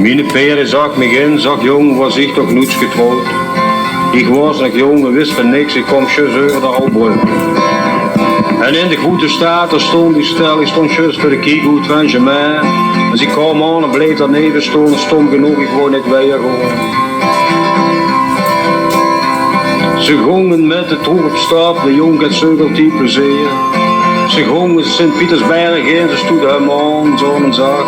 Mijn peren zag me in, zag jong, was ik toch nooit getrouwd. Ik was nog jong en wist van niks, ik kom juist over de Albrug. En in de goede staat, er stond die stel, ik stond juist voor de kiegoed van Germain. Als ik kwam aan en bleef daar neven staan, stom genoeg, ik wou net weer gewoon. Ze gongen met de troep op stap, de jong het zeugeltie plezier. Ze gongen Sint-Pietersberg in, ze stoeden hem aan, zo'n zag.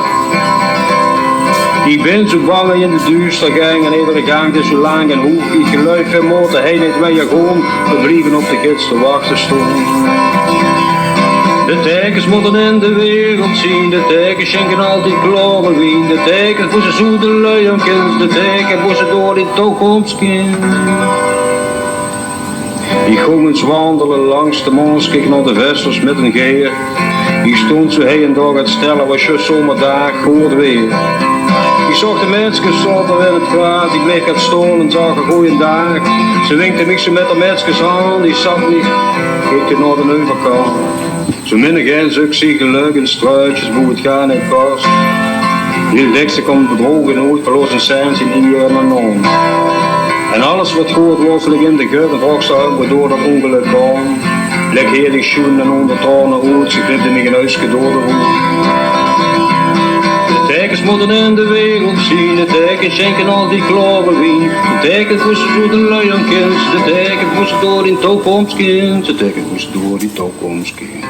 Ik ben zo bang in de duister gang en iedere gang is zo lang en hoog. Ik geluid van motor, hij niet meer gewoon, we blijven op de gids te wachten staan. De tekens moeten in de wereld zien, de tekens schenken altijd klare wien. De tekens voor ze zoete luiemkens, de tekens voor ze door die toekomstkind. Ik ging eens wandelen langs de Mons, keek naar de vesters met een geer. Ik stond zo heen en dag het stellen, was juist zomerdag, goed weer. Ik zag de mensen zonder in het kwaad, ik bleef het staan en zag een goeie dag. Ze winkte me zo met de mensen aan, die zat niet, keek naar de overkant. Zo minnig en zo zie geluk in struitjes, hoe het gaan niet past. Die dikste komt bedrogen nooit, verloos een cent in hier en non. En alles wat goed was, ligt in de gut en drogste door dat ongeluk kwam. Lek hier die schoen en onder tranen uit, ze knipte me een huisje door de hoek. De tekens moeten in de wereld zien, de tekens schenken al die klare wien. De tekens moesten voor de luiemkens, de tekens moesten door in toekomstkind, de tekens moesten door die toekomstkind.